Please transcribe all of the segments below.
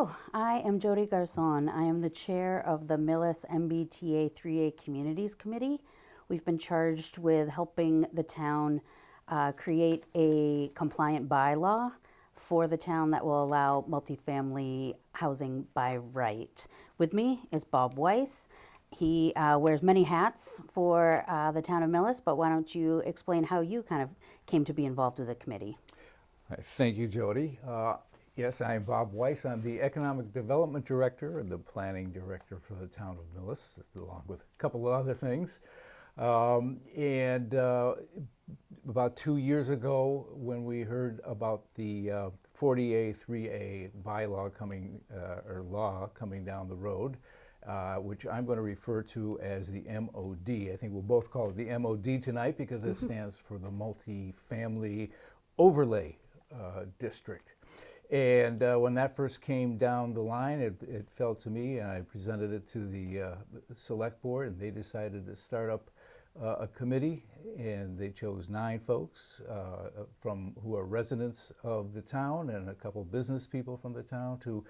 Hello, I am Jody Garzon. I am the chair of the Millis MBTA 3A Communities Committee. We've been charged with helping the town create a compliant bylaw for the town that will allow multifamily housing by right. With me is Bob Weiss. He wears many hats for the town of Millis, but why don't you explain how you kind of came to be involved with the committee? Thank you, Jody. Yes, I'm Bob Weiss. I'm the Economic Development Director and the Planning Director for the town of Millis, along with a couple of other things. About 2 years ago, when we heard about the 40A 3A bylaw coming, or law coming down the road, which I'm going to refer to as the MOD. I think we'll both call it the MOD tonight because it stands for the Multifamily Overlay District. And when that first came down the line, it fell to me, and I presented it to the select board, and they decided to start up a committee, and they chose 9 folks who are residents of the town and a couple business people from the town to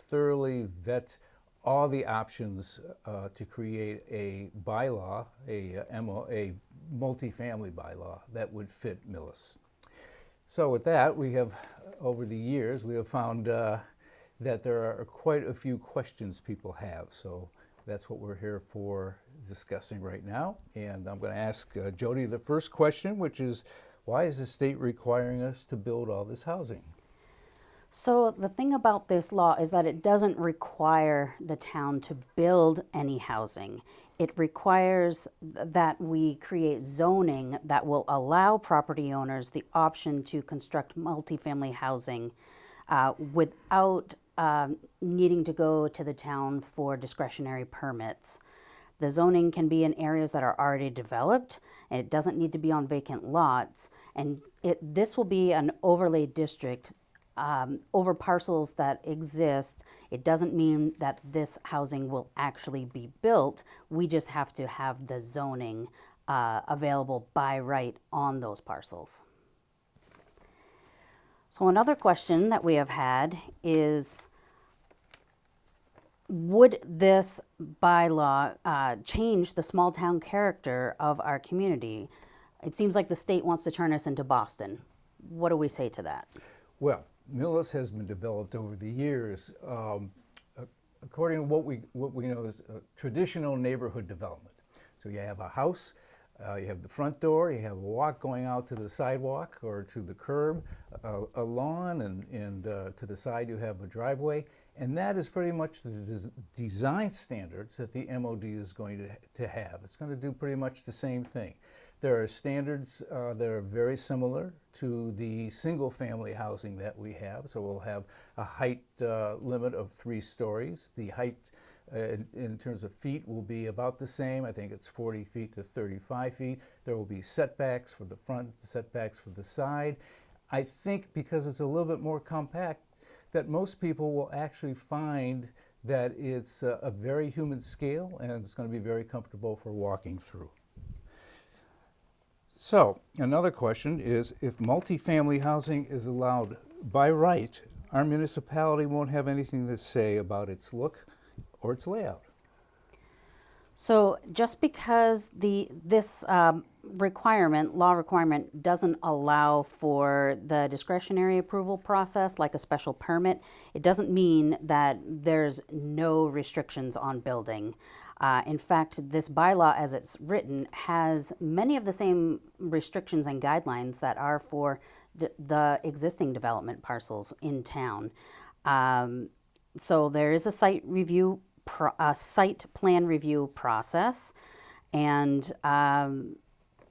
thoroughly vet all the options to create a bylaw, a multifamily bylaw that would fit Millis. So with that, we have, over the years, we have found that there are quite a few questions people have. So that's what we're here for discussing right now. And I'm going to ask Jody the first question, which is, why is the state requiring us to build all this housing? So the thing about this law is that it doesn't require the town to build any housing. It requires that we create zoning that will allow property owners the option to construct multifamily housing without needing to go to the town for discretionary permits. The zoning can be in areas that are already developed, and it doesn't need to be on vacant lots. And this will be an overlay district over parcels that exist. It doesn't mean that this housing will actually be built. We just have to have the zoning available by right on those parcels. So another question that we have had is, would this bylaw change the small town character of our community? It seems like the state wants to turn us into Boston. What do we say to that? Well, Millis has been developed over the years according to what we know as traditional neighborhood development. So you have a house, you have the front door, you have a walk going out to the sidewalk or to the curb, a lawn, and to the side you have a driveway. And that is pretty much the design standards that the MOD is going to have. It's going to do pretty much the same thing. There are standards that are very similar to the single-family housing that we have. So we'll have a height limit of 3 stories. The height in terms of feet will be about the same. I think it's 40 feet to 35 feet. There will be setbacks for the front, setbacks for the side. I think because it's a little bit more compact, that most people will actually find that it's a very human scale, and it's going to be very comfortable for walking through. So another question is, if multifamily housing is allowed by right, our municipality won't have anything to say about its look or its layout. So just because this law requirement doesn't allow for the discretionary approval process like a special permit, it doesn't mean that there's no restrictions on building. In fact, this bylaw as it's written has many of the same restrictions and guidelines that are for the existing development parcels in town. So there is a site plan review process, and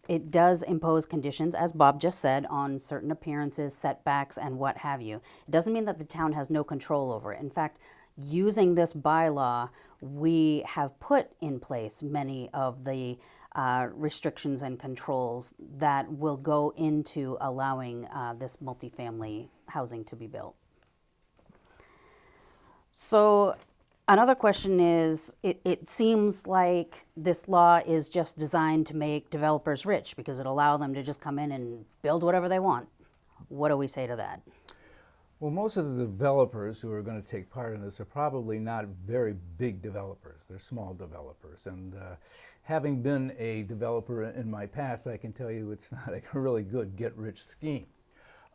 it does impose conditions, as Bob just said, on certain appearances, setbacks, and what have you. It doesn't mean that the town has no control over it. In fact, using this bylaw, we have put in place many of the restrictions and controls that will go into allowing this multifamily housing to be built. So another question is, it seems like this law is just designed to make developers rich because it allows them to just come in and build whatever they want. What do we say to that? Well, most of the developers who are going to take part in this are probably not very big developers. They're small developers. And having been a developer in my past, I can tell you it's not a really good get-rich scheme.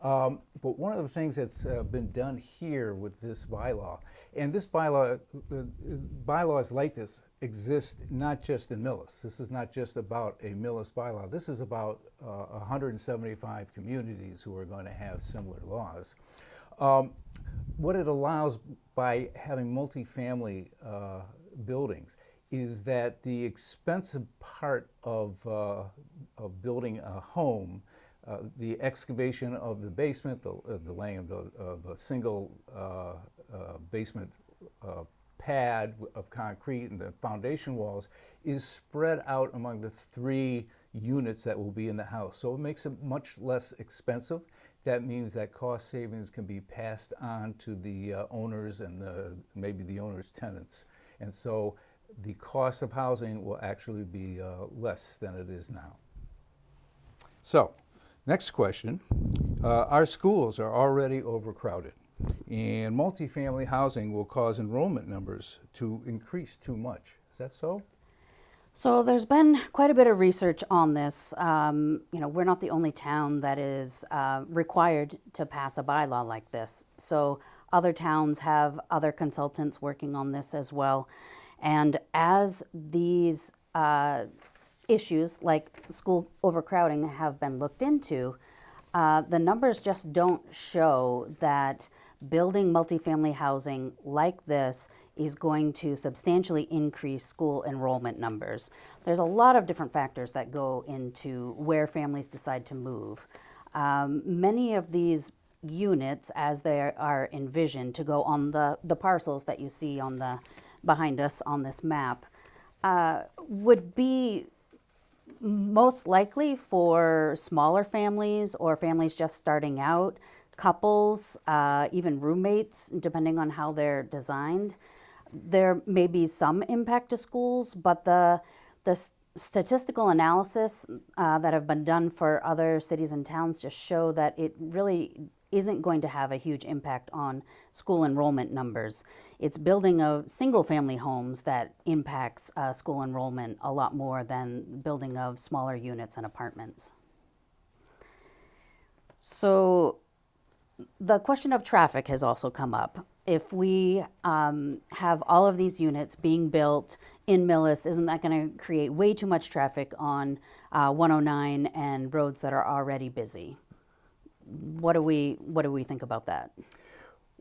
But one of the things that's been done here with this bylaw, and this bylaw, bylaws like this exist not just in Millis. This is not just about a Millis bylaw. This is about 175 communities who are going to have similar laws. What it allows by having multifamily buildings is that the expensive part of building a home, the excavation of the basement, the laying of a single basement pad of concrete and the foundation walls, is spread out among the 3 units that will be in the house. So it makes it much less expensive. That means that cost savings can be passed on to the owners and maybe the owner's tenants. And so the cost of housing will actually be less than it is now. So, next question. Our schools are already overcrowded, and multifamily housing will cause enrollment numbers to increase too much. Is that so? So there's been quite a bit of research on this. We're not the only town that is required to pass a bylaw like this. So other towns have other consultants working on this as well. And as these issues like school overcrowding have been looked into, the numbers just don't show that building multifamily housing like this is going to substantially increase school enrollment numbers. There's a lot of different factors that go into where families decide to move. Many of these units, as they are envisioned to go on the parcels that you see on behind us on this map, would be most likely for smaller families or families just starting out, couples, even roommates, depending on how they're designed. There may be some impact to schools, but the statistical analysis that have been done for other cities and towns just show that it really isn't going to have a huge impact on school enrollment numbers. It's building of single-family homes that impacts school enrollment a lot more than building of smaller units and apartments. So the question of traffic has also come up. If we have all of these units being built in Millis, isn't that going to create way too much traffic on 109 and roads that are already busy? What do we think about that?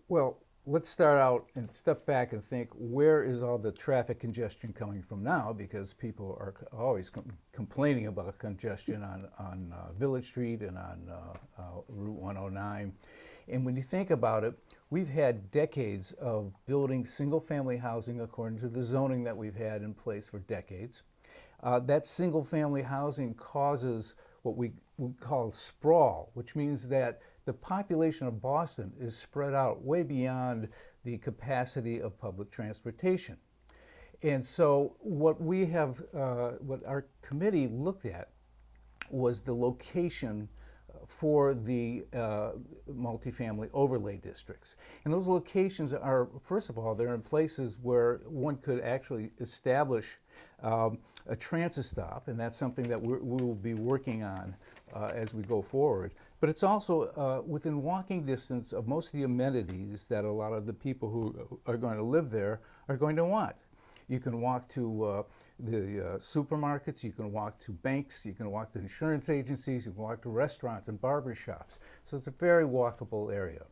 Well, let's start out and step back and think, where is all the traffic congestion coming from now? Because people are always complaining about congestion on Village Street and on Route 109. And when you think about it, we've had decades of building single-family housing according to the zoning that we've had in place for decades. That single-family housing causes what we call sprawl, which means that the population of Boston is spread out way beyond the capacity of public transportation. And so what our committee looked at was the location for the multifamily overlay districts. And those locations are, first of all, they're in places where one could actually establish a transit stop, and that's something that we will be working on as we go forward. But it's also within walking distance of most of the amenities that a lot of the people who are going to live there are going to want. You can walk to the supermarkets, you can walk to banks, you can walk to insurance agencies, you can walk to restaurants and barber shops. So it's a very walkable area.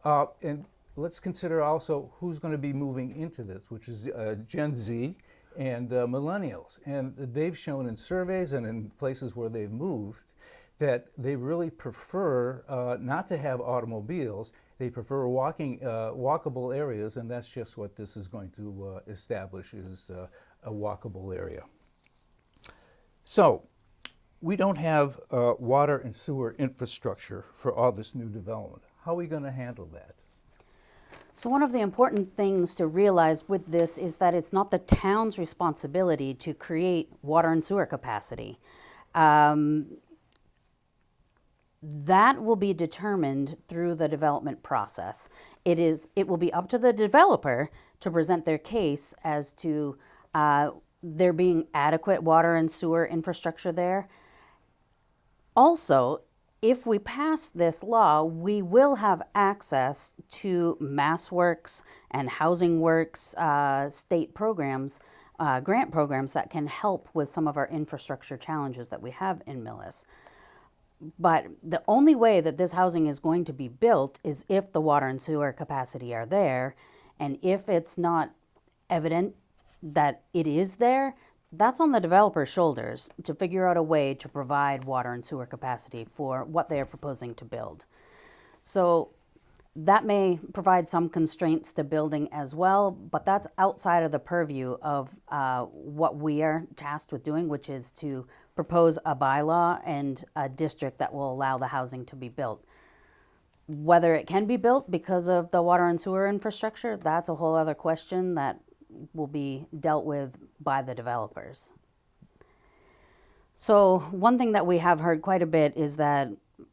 And let's consider also who's going to be moving into this, which is Gen Z and millennials. And they've shown in surveys and in places where they've moved that they really prefer not to have automobiles. They prefer walkable areas, and that's just what this is going to establish, is a walkable area. So we don't have water and sewer infrastructure for all this new development. How are we going to handle that? So one of the important things to realize with this is that it's not the town's responsibility to create water and sewer capacity. That will be determined through the development process. It will be up to the developer to present their case as to there being adequate water and sewer infrastructure there. Also, if we pass this law, we will have access to MassWorks and Housing Works state programs, grant programs that can help with some of our infrastructure challenges that we have in Millis. But the only way that this housing is going to be built is if the water and sewer capacity are there. And if it's not evident that it is there, that's on the developer's shoulders to figure out a way to provide water and sewer capacity for what they are proposing to build. So that may provide some constraints to building as well, but that's outside of the purview of what we are tasked with doing, which is to propose a bylaw and a district that will allow the housing to be built. Whether it can be built because of the water and sewer infrastructure, that's a whole other question that will be dealt with by the developers. So one thing that we have heard quite a bit is that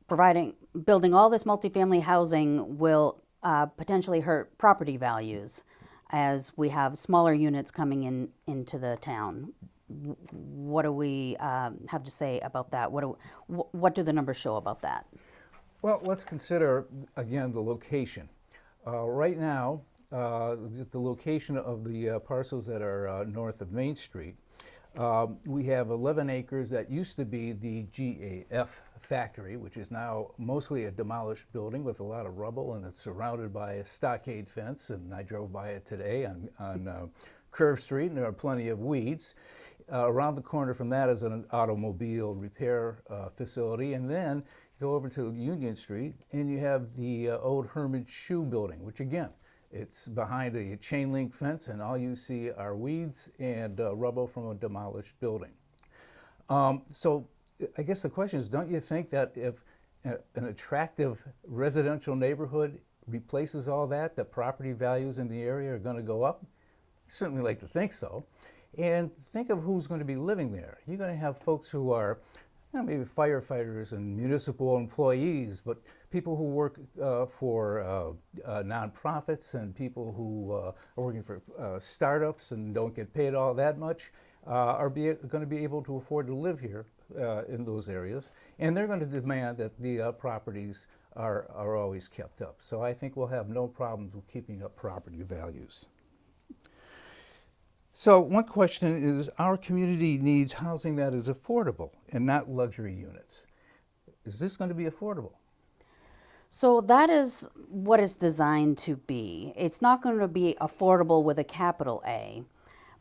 building all this multifamily housing will potentially hurt property values as we have smaller units coming into the town. What do we have to say about that? What do the numbers show about that? Well, let's consider, again, the location. Right now, the location of the parcels that are north of Main Street, we have 11 acres that used to be the GAF factory, which is now mostly a demolished building with a lot of rubble, and it's surrounded by a stockade fence, and I drove by it today on Curve Street, and there are plenty of weeds. Around the corner from that is an automobile repair facility, and then go over to Union Street, and you have the old Herman Shoe building, which again, it's behind a chain link fence, and all you see are weeds and rubble from a demolished building. So I guess the question is, don't you think that if an attractive residential neighborhood replaces all that, the property values in the area are going to go up? I certainly like to think so. And think of who's going to be living there. You're going to have folks who are maybe firefighters and municipal employees, but people who work for nonprofits and people who are working for startups and don't get paid all that much are going to be able to afford to live here in those areas. And they're going to demand that the properties are always kept up. So I think we'll have no problems with keeping up property values. So one question is, our community needs housing that is affordable and not luxury units. Is this going to be affordable? So that is what it's designed to be. It's not going to be affordable with a capital A,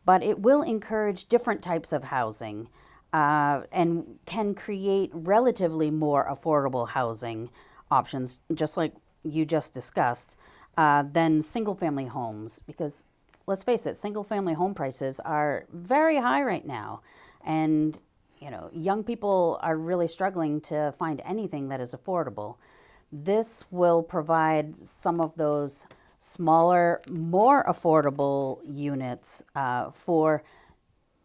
but it will encourage different types of housing and can create relatively more affordable housing options, just like you just discussed, than single-family homes, because let's face it, single-family home prices are very high right now, and young people are really struggling to find anything that is affordable. This will provide some of those smaller, more affordable units for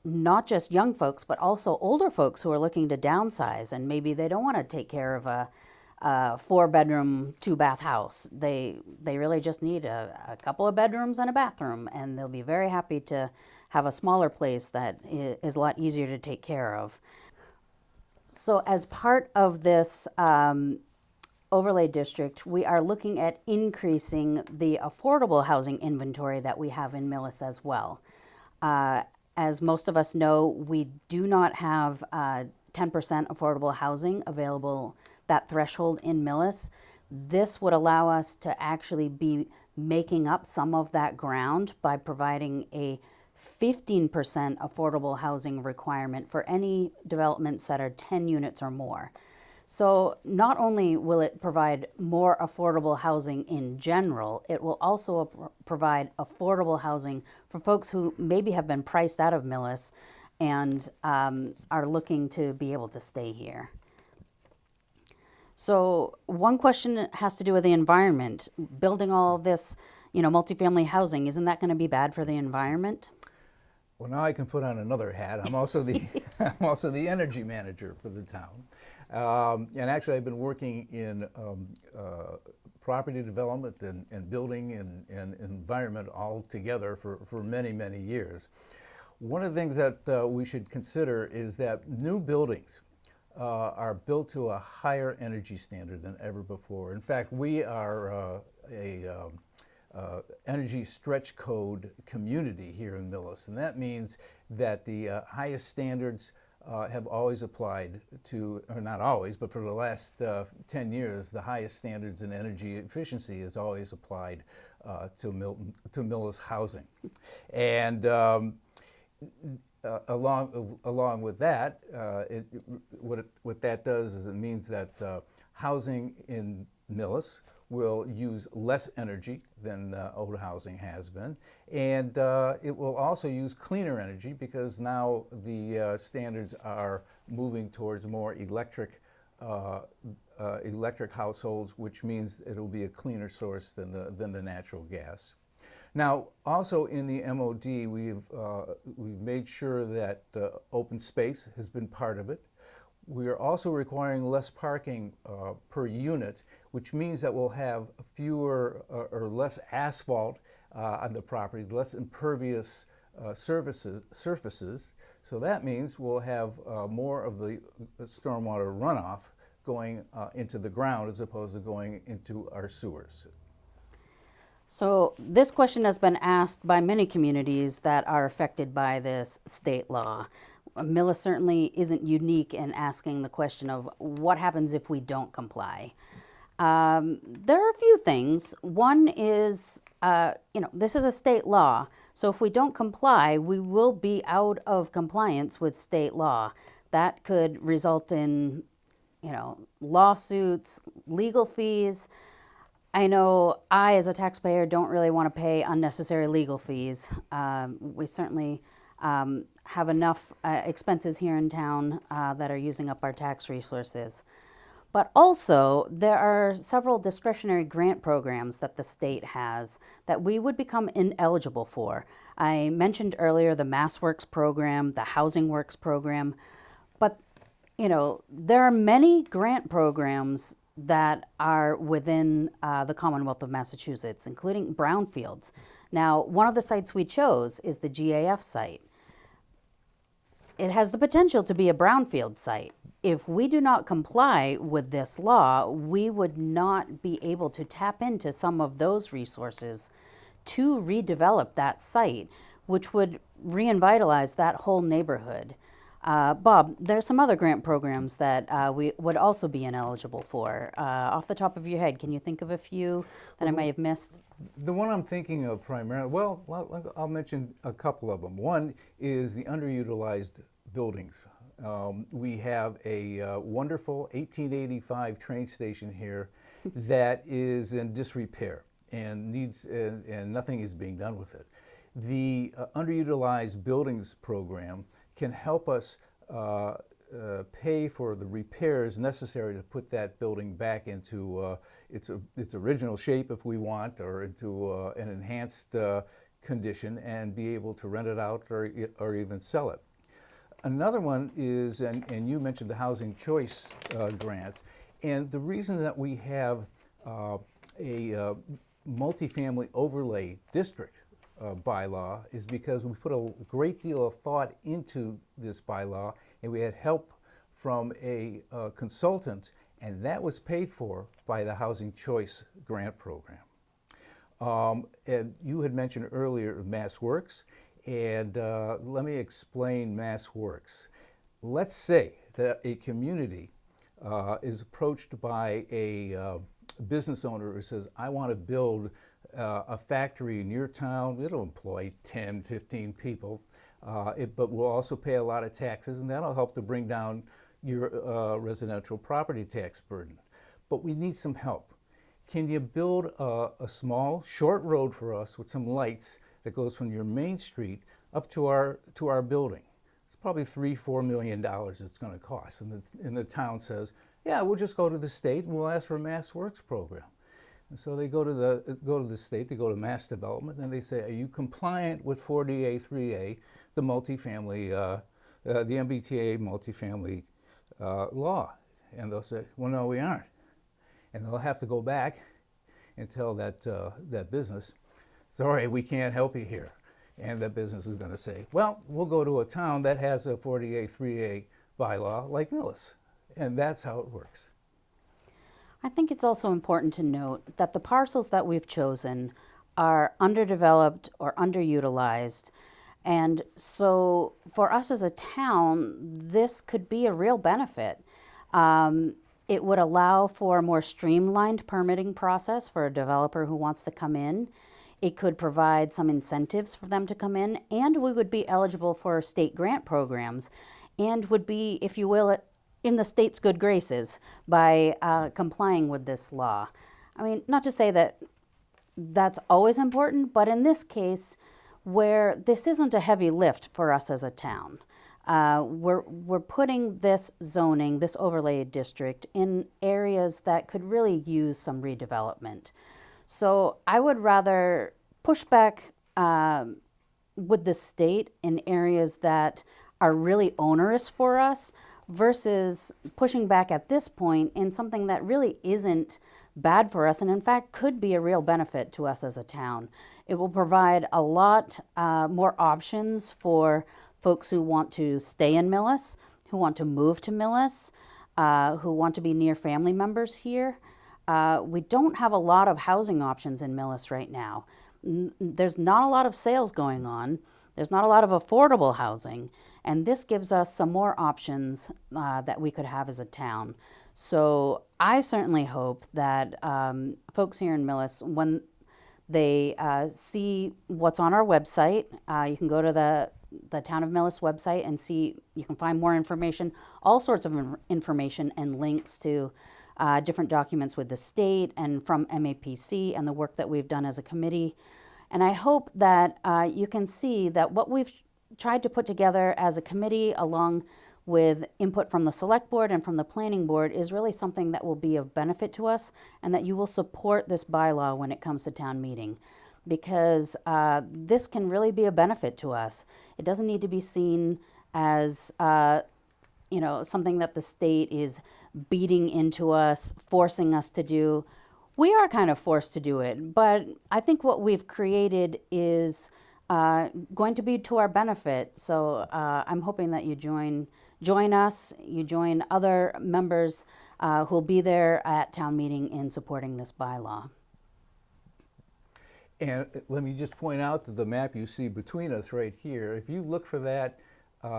not just young folks, but also older folks who are looking to downsize, and maybe they don't want to take care of a 4-bedroom, 2-bath house. They really just need a couple of bedrooms and a bathroom, and they'll be very happy to have a smaller place that is a lot easier to take care of. So as part of this overlay district, we are looking at increasing the affordable housing inventory that we have in Millis as well. As most of us know, we do not have 10% affordable housing available, that threshold in Millis. This would allow us to actually be making up some of that ground by providing a 15% affordable housing requirement for any developments that are 10 units or more. So not only will it provide more affordable housing in general, it will also provide affordable housing for folks who maybe have been priced out of Millis and are looking to be able to stay here. So one question has to do with the environment. Building all this, multifamily housing, isn't that going to be bad for the environment? Well, now I can put on another hat. I'm also the I'm also the energy manager for the town, and actually I've been working in property development and building and environment all together for many years. One of the things that we should consider is that new buildings are built to a higher energy standard than ever before. In fact, we are energy stretch code community here in Millis, and that means that the highest standards have always applied to, or not always, but for the last 10 years, the highest standards in energy efficiency is always applied to Millis housing. And along with that, what that does is it means that housing in Millis will use less energy than old housing has been, and it will also use cleaner energy because now the standards are moving towards more electric households, which means it'll be a cleaner source than the natural gas. Now, also in the MOD, we've made sure that open space has been part of it. We are also requiring less parking per unit, which means that we'll have fewer or less asphalt on the properties, less impervious surfaces. So that means we'll have more of the stormwater runoff going into the ground as opposed to going into our sewers. So this question has been asked by many communities that are affected by this state law. Millis certainly isn't unique in asking the question of what happens if we don't comply. There are a few things. One is, this is a state law, so if we don't comply, we will be out of compliance with state law. That could result in, lawsuits, legal fees. I know I, as a taxpayer, don't really want to pay unnecessary legal fees. We certainly have enough expenses here in town that are using up our tax resources. But also, there are several discretionary grant programs that the state has that we would become ineligible for. I mentioned earlier the MassWorks program, the Housing Works program, but there are many grant programs that are within the Commonwealth of Massachusetts, including brownfields. Now, one of the sites we chose is the GAF site. It has the potential to be a brownfield site. If we do not comply with this law, we would not be able to tap into some of those resources to redevelop that site, which would revitalize that whole neighborhood. Bob, there are some other grant programs that we would also be ineligible for. Off the top of your head, can you think of a few that I may have missed? The one I'm thinking of primarily, well, I'll mention a couple of them. One is the underutilized buildings. We have a wonderful 1885 train station here that is in disrepair and needs, and nothing is being done with it. The underutilized buildings program can help us pay for the repairs necessary to put that building back into its original shape if we want, or into an enhanced condition, and be able to rent it out or even sell it. Another one is, and you mentioned the Housing Choice grants, and the reason that we have a multifamily overlay district bylaw is because we put a great deal of thought into this bylaw, and we had help from a consultant, and that was paid for by the Housing Choice grant program. And you had mentioned earlier MassWorks, and let me explain MassWorks. Let's say that a community is approached by a business owner who says, I want to build a factory in your town. It'll employ 10, 15 people, but we'll also pay a lot of taxes, and that'll help to bring down your residential property tax burden. But we need some help. Can you build a small, short road for us with some lights that goes from your main street up to our building? It's probably $3-4 million it's going to cost. And the town says, yeah, we'll just go to the state and we'll ask for a MassWorks program. And so they go to the state, they go to Mass Development, and they say, are you compliant with 40A, 3A the multifamily, the MBTA multifamily law. And they'll say, well, no, we aren't. And they'll have to go back and tell that business, sorry, we can't help you here. And that business is going to say, well, we'll go to a town that has a 48-3A bylaw like Millis. And that's how it works. I think it's also important to note that the parcels that we've chosen are underdeveloped or underutilized. And so for us as a town, this could be a real benefit. It would allow for a more streamlined permitting process for a developer who wants to come in. It could provide some incentives for them to come in, and we would be eligible for state grant programs and would be, if you will, in the state's good graces by complying with this law. I mean, not to say that that's always important, but in this case, where this isn't a heavy lift for us as a town, we're putting this zoning, this overlay district, in areas that could really use some redevelopment. So I would rather push back with the state in areas that are really onerous for us versus pushing back at this point in something that really isn't bad for us and in fact could be a real benefit to us as a town. It will provide a lot more options for folks who want to stay in Millis, who want to move to Millis, who want to be near family members here. We don't have a lot of housing options in Millis right now. There's not a lot of sales going on. There's not a lot of affordable housing, and this gives us some more options that we could have as a town. So I certainly hope that folks here in Millis, when they see what's on our website, you can go to the Town of Millis website and see, you can find more information, all sorts of information and links to different documents with the state and from MAPC and the work that we've done as a committee. And I hope that you can see that what we've tried to put together as a committee along with input from the select board and from the planning board is really something that will be of benefit to us and that you will support this bylaw when it comes to town meeting. Because this can really be a benefit to us. It doesn't need to be seen as something that the state is beating into us, forcing us to do. We are kind of forced to do it, but I think what we've created is going to be to our benefit. So I'm hoping that you join us, you join other members who will be there at town meeting in supporting this bylaw. And let me just point out that the map you see between us right here, if you look for that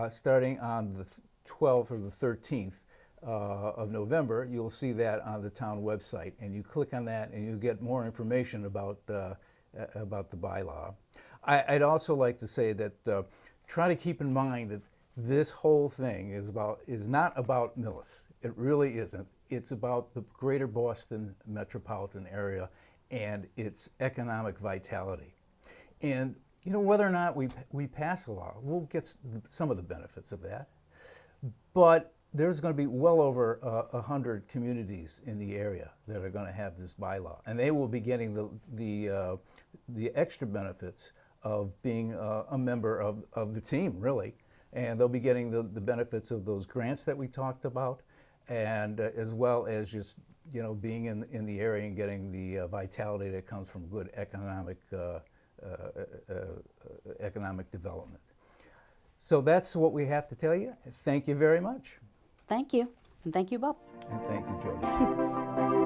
starting on the 12th or the 13th of November, you'll see that on the town website. And you click on that and you get more information about the bylaw. I'd also like to say that try to keep in mind that this whole thing is not about Millis. It really isn't. It's about the greater Boston metropolitan area and its economic vitality. And whether or not we pass a law, we'll get some of the benefits of that. But there's going to be well over 100 communities in the area that are going to have this bylaw, and they will be getting the extra benefits of being a member of the team, really. And they'll be getting the benefits of those grants that we talked about, and as well as just being in the area and getting the vitality that comes from good economic development. So that's what we have to tell you. Thank you very much. Thank you, and thank you, Bob. And thank you, Jody.